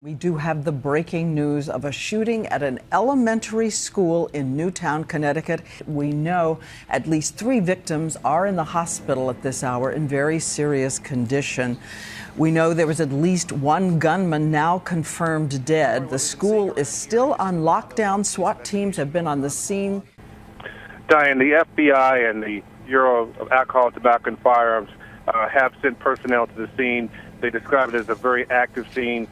We do have the breaking news of a shooting at an elementary school in Newtown, Connecticut. We know at least 3 victims are in the hospital at this hour in very serious condition. We know there was at least 1 gunman now confirmed dead. The school is still on lockdown. SWAT teams have been on the scene. Diane, the FBI and the Bureau of Alcohol, Tobacco, and Firearms have sent personnel to the scene. They describe it as a very active scene.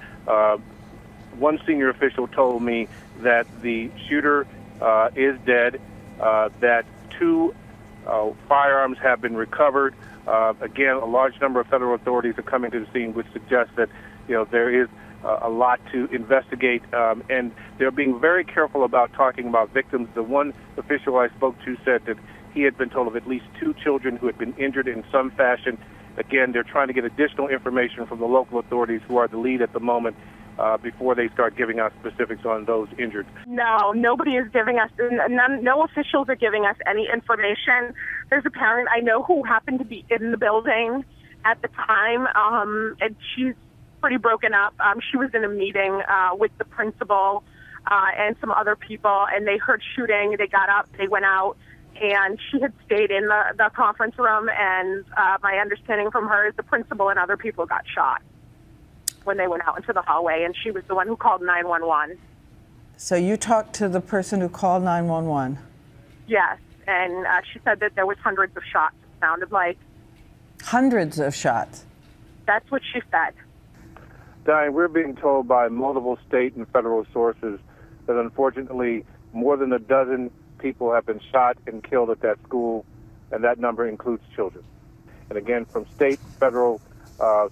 One senior official told me that the shooter is dead, that 2 firearms have been recovered. Again, a large number of federal authorities are coming to the scene, which suggests that there is a lot to investigate, and they're being very careful about talking about victims. The one official I spoke to said that he had been told of at least 2 children who had been injured in some fashion. Again, they're trying to get additional information from the local authorities, who are the lead at the moment, before they start giving us specifics on those injured. No, nobody is giving us, no officials are giving us any information. There's a parent I know who happened to be in the building at the time, and she's pretty broken up. She was in a meeting with the principal and some other people, and they heard shooting. They got up, they went out, and she had stayed in the conference room, and my understanding from her is the principal and other people got shot when they went out into the hallway, and she was the one who called 911. So you talked to the person who called 911? Yes, and she said that there was hundreds of shots, it sounded like. Hundreds of shots? That's what she said. Diane, we're being told by multiple state and federal sources that unfortunately more than a dozen people have been shot and killed at that school, and that number includes children. And again, from state, federal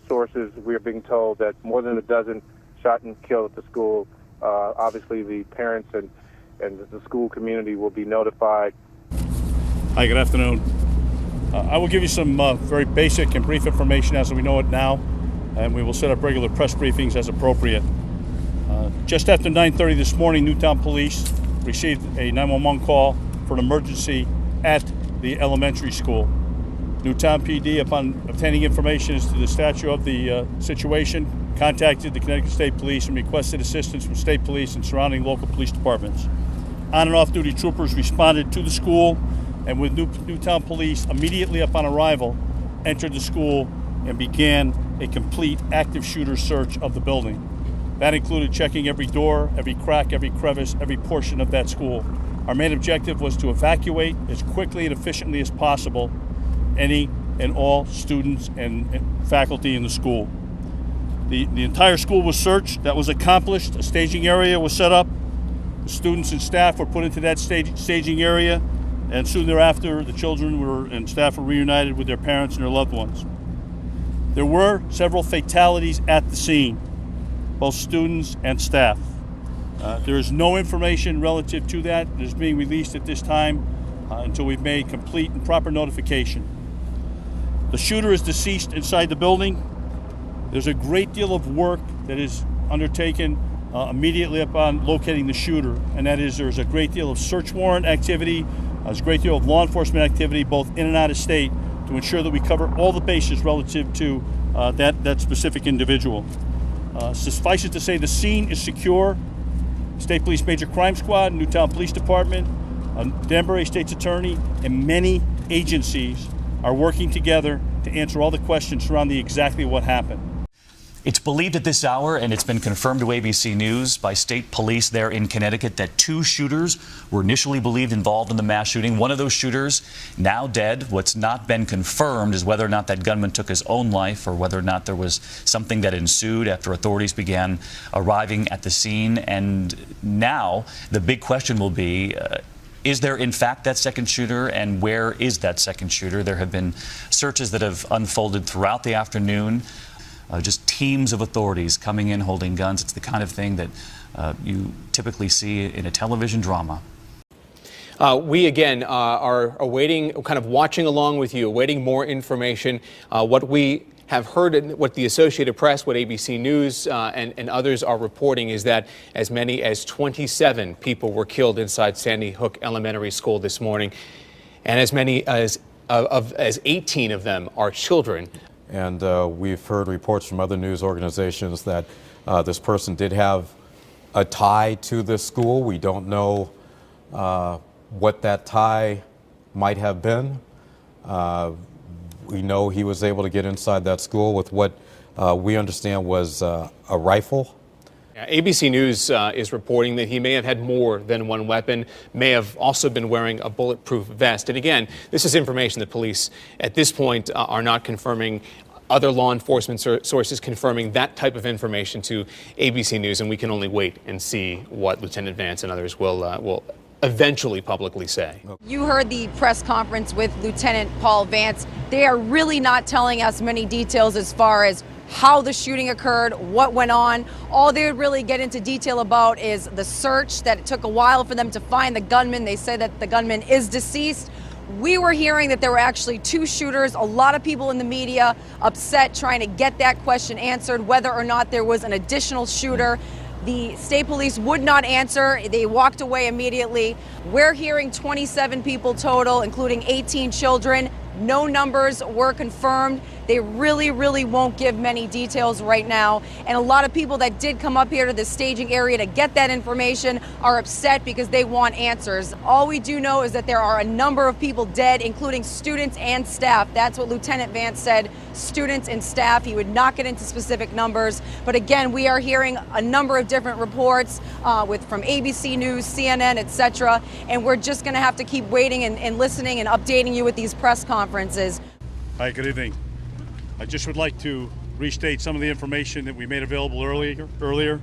sources, we are being told that more than a dozen shot and killed at the school. Obviously, the parents and the school community will be notified. Hi, good afternoon. I will give you some very basic and brief information as we know it now, and we will set up regular press briefings as appropriate. Just after 9:30 this morning, Newtown Police received a 911 call for an emergency at the elementary school. Newtown PD, upon obtaining information as to the stature of the situation, contacted the Connecticut State Police and requested assistance from state police and surrounding local police departments. On and off-duty troopers responded to the school, and with Newtown Police, immediately upon arrival, entered the school and began a complete active shooter search of the building. That included checking every door, every crack, every crevice, every portion of that school. Our main objective was to evacuate as quickly and efficiently as possible any and all students and faculty in the school. The entire school was searched. That was accomplished. A staging area was set up. The students and staff were put into that staging area, and soon thereafter the children and staff were reunited with their parents and their loved ones. There were several fatalities at the scene, both students and staff. There is no information relative to that that is being released at this time until we've made complete and proper notification. The shooter is deceased inside the building. There's a great deal of work that is undertaken immediately upon locating the shooter, and that is there's a great deal of search warrant activity, there's a great deal of law enforcement activity both in and out of state to ensure that we cover all the bases relative to that specific individual. Suffice it to say, the scene is secure. State Police Major Crime Squad, Newtown Police Department, Danbury State's Attorney, and many agencies are working together to answer all the questions surrounding exactly what happened. It's believed at this hour, and it's been confirmed to ABC News by state police there in Connecticut, that 2 shooters were initially believed involved in the mass shooting. One of those shooters now dead. What's not been confirmed is whether or not that gunman took his own life or whether or not there was something that ensued after authorities began arriving at the scene. And now the big question will be, is there, in fact, that second shooter, and where is that second shooter? There have been searches that have unfolded throughout the afternoon, just teams of authorities coming in holding guns. It's the kind of thing that you typically see in a television drama. We, again, are awaiting, kind of watching along with you, awaiting more information. What we have heard, what the Associated Press, what ABC News and others are reporting is that as many as 27 people were killed inside Sandy Hook Elementary School this morning, and as many as 18 of them are children. And we've heard reports from other news organizations that This person did have a tie to this school. We don't know what that tie might have been. We know he was able to get inside that school with what we understand was a rifle. ABC News is reporting that he may have had more than one weapon, may have also been wearing a bulletproof vest. And again, this is information that police at this point are not confirming. Other law enforcement sources confirming that type of information to ABC News, and we can only wait and see what Lieutenant Vance and others will eventually publicly say. You heard the press conference with Lieutenant Paul Vance. They are really not telling us many details as far as how the shooting occurred, what went on. All they would really get into detail about is the search, that it took a while for them to find the gunman. They say that the gunman is deceased. We were hearing that there were actually two shooters. A lot of people in the media upset trying to get that question answered, whether or not there was an additional shooter. The state police would not answer. They walked away immediately. We're hearing 27 people total, including 18 children. No numbers were confirmed. They really won't give many details right now. And a lot of people that did come up here to the staging area to get that information are upset because they want answers. All we do know is that there are a number of people dead, including students and staff. That's what Lieutenant Vance said, students and staff. He would not get into specific numbers. But again, we are hearing a number of different reports from ABC News, CNN, etc. And we're just going to have to keep waiting and listening and updating you with these press conferences. Hi, good evening. I just would like to restate some of the information that we made available earlier.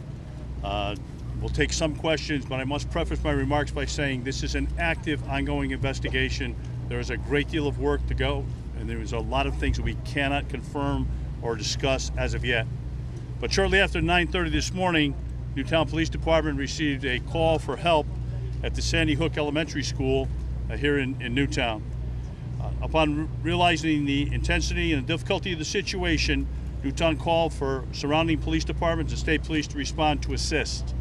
We'll take some questions, but I must preface my remarks by saying this is an active, ongoing investigation. There is a great deal of work to go, and there is a lot of things that we cannot confirm or discuss as of yet. But shortly after 9:30 this morning, Newtown Police Department received a call for help at the Sandy Hook Elementary School here in Newtown. Upon realizing the intensity and the difficulty of the situation, Newtown called for surrounding police departments and state police to respond to assist.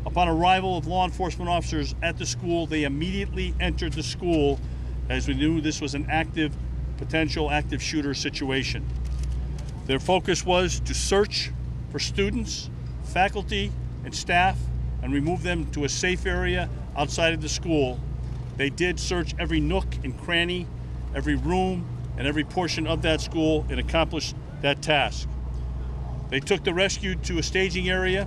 Upon arrival of law enforcement officers at the school, they immediately entered the school as we knew this was an potential active shooter situation. Their focus was to search for students, faculty, and staff and remove them to a safe area outside of the school. They did search every nook and cranny, every room, and every portion of that school and accomplished that task. They took the rescue to a staging area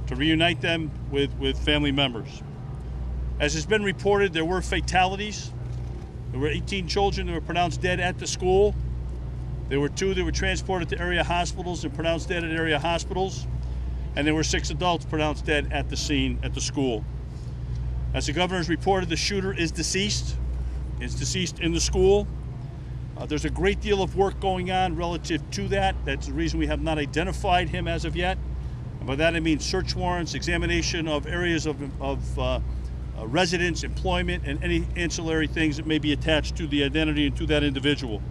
to reunite them with family members. As has been reported, there were fatalities. There were 18 children that were pronounced dead at the school. There were 2 that were transported to area hospitals and pronounced dead at area hospitals. And there were 6 adults pronounced dead at the scene at the school. As the governor has reported, the shooter is deceased. Is deceased in the school. There's a great deal of work going on relative to that. That's the reason we have not identified him as of yet. And by that I mean search warrants, examination of areas of residence, employment, and any ancillary things that may be attached to the identity and to that individual.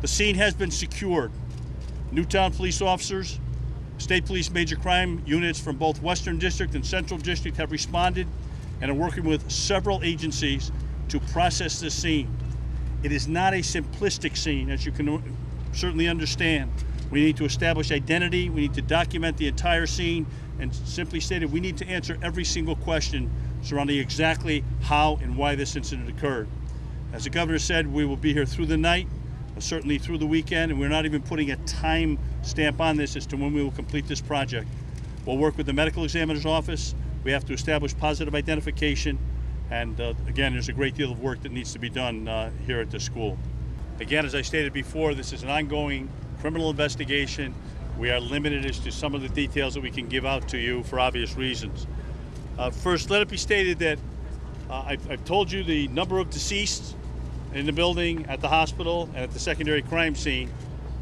The scene has been secured. Newtown police officers, state police major crime units from both Western District and Central District have responded and are working with several agencies to process this scene. It is not a simplistic scene, as you can certainly understand. We need to establish identity, we need to document the entire scene, and simply stated, we need to answer every single question surrounding exactly how and why this incident occurred. As the governor said, we will be here through the night, certainly through the weekend, and we're not even putting a time stamp on this as to when we will complete this project. We'll work with the medical examiner's office. We have to establish positive identification. And again, there's a great deal of work that needs to be done here at the school. Again, as I stated before, this is an ongoing criminal investigation. We are limited as to some of the details that we can give out to you for obvious reasons. First, let it be stated that I've told you the number of deceased in the building, at the hospital, and at the secondary crime scene.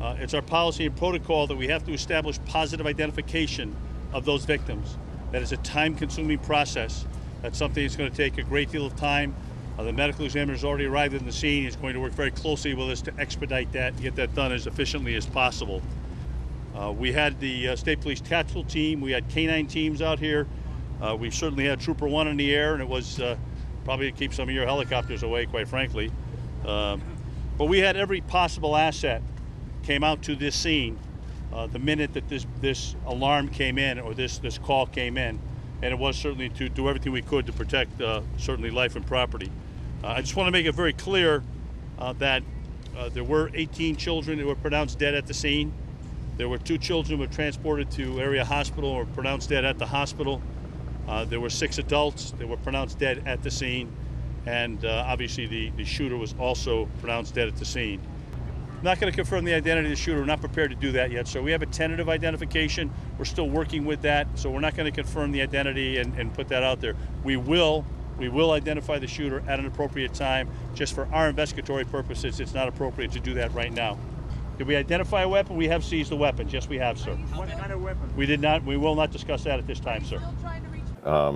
It's our policy and protocol that we have to establish positive identification of those victims. That is a time-consuming process. That's something that's going to take a great deal of time. The medical examiner has already arrived in the scene. He's going to work very closely with us to expedite that and get that done as efficiently as possible. We had the State Police Tactical Team. We had K-9 teams out here. We certainly had Trooper 1 in the air, and it was probably to keep some of your helicopters away, quite frankly. But we had every possible asset came out to this scene the minute that this alarm came in, or this call came in, and it was certainly to do everything we could to protect certainly life and property. I just want to make it very clear that there were 18 children who were pronounced dead at the scene. There were 2 children who were transported to area hospital or pronounced dead at the hospital. There were 6 adults that were pronounced dead at the scene, and obviously the shooter was also pronounced dead at the scene. I'm not going to confirm the identity of the shooter. We're not prepared to do that yet. So we have a tentative identification. We're still working with that. So we're not going to confirm the identity and put that out there. We will identify the shooter at an appropriate time. Just for our investigatory purposes, it's not appropriate to do that right now. Did we identify a weapon? We have seized the weapon. Yes, we have, sir. What kind of weapon? We did not. We will not discuss that at this time, sir.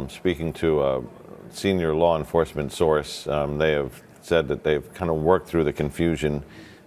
Speaking to a senior law enforcement source, they have said that they've kind of worked through the confusion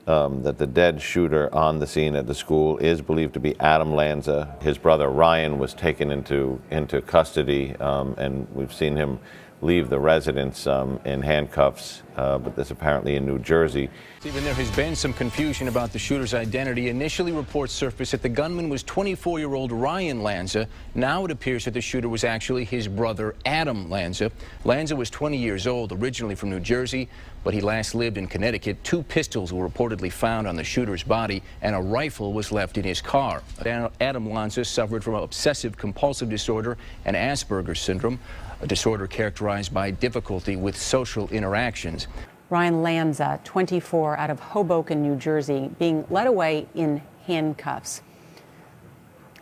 that the dead shooter on the scene at the school is believed to be Adam Lanza. His brother Ryan was taken into custody, and we've seen him leave the residence in handcuffs, but this apparently in New Jersey. Even there has been some confusion about the shooter's identity. Initially, reports surfaced that the gunman was 24-year-old Ryan Lanza. Now it appears that the shooter was actually his brother, Adam Lanza. Lanza was 20 years old, originally from New Jersey, but he last lived in Connecticut. 2 pistols were reportedly found on the shooter's body, and a rifle was left in his car. Adam Lanza suffered from obsessive-compulsive disorder and Asperger's syndrome, a disorder characterized by difficulty with social interactions. Ryan Lanza, 24, out of Hoboken, New Jersey, being led away in handcuffs.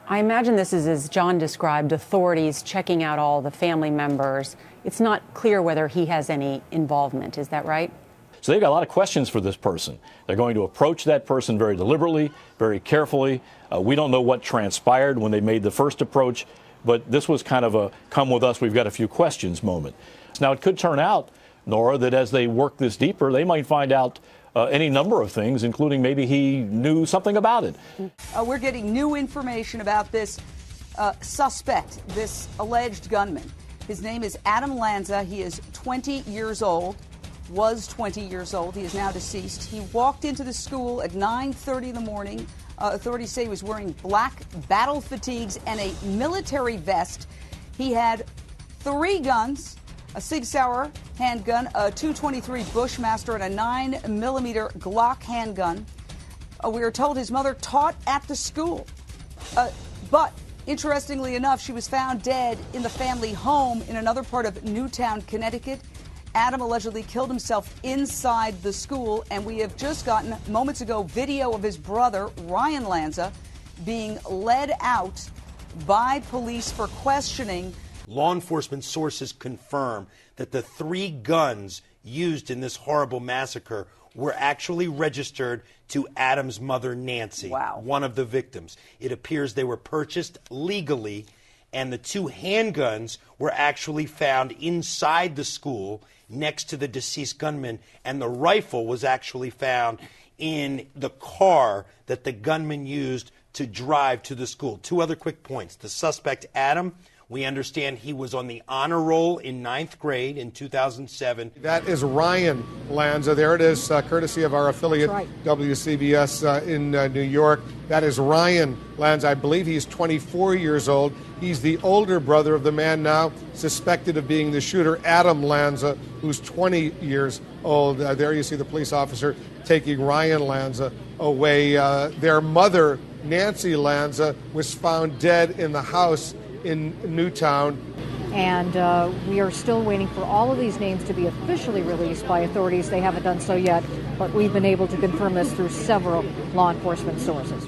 I imagine this is, as John described, authorities checking out all the family members. It's not clear whether he has any involvement. Is that right? So they've got a lot of questions for this person. They're going to approach that person very deliberately, very carefully. We don't know what transpired when they made the first approach, but this was kind of a come with us, we've got a few questions moment. Now, it could turn out, Nora, that as they work this deeper, they might find out any number of things, including maybe he knew something about it. We're getting new information about this suspect, this alleged gunman. His name is Adam Lanza. He is 20 years old, was 20 years old. He is now deceased. He walked into the school at 9:30 in the morning. Authorities say he was wearing black battle fatigues and a military vest. He had 3 guns, a Sig Sauer handgun, a .223 Bushmaster, and a 9mm Glock handgun. We are told his mother taught at the school. But interestingly enough, she was found dead in the family home in another part of Newtown, Connecticut. Adam allegedly killed himself inside the school, and we have just gotten moments ago video of his brother, Ryan Lanza, being led out by police for questioning. Law enforcement sources confirm that the 3 guns used in this horrible massacre were actually registered to Adam's mother, Nancy, one of the victims. It appears they were purchased legally, and the 2 handguns were actually found inside the school next to the deceased gunman, and the rifle was actually found in the car that the gunman used to drive to the school. 2 other quick points. The suspect, Adam, we understand he was on the honor roll in 9th grade in 2007. That is Ryan Lanza. There it is, courtesy of our affiliate, WCBS in New York. That is Ryan Lanza. I believe he's 24 years old. He's the older brother of the man now suspected of being the shooter, Adam Lanza, who's 20 years old. There you see the police officer taking Ryan Lanza away. Their mother, Nancy Lanza, was found dead in the house in Newtown. And we are still waiting for all of these names to be officially released by authorities. They haven't done so yet, but we've been able to confirm this through several law enforcement sources.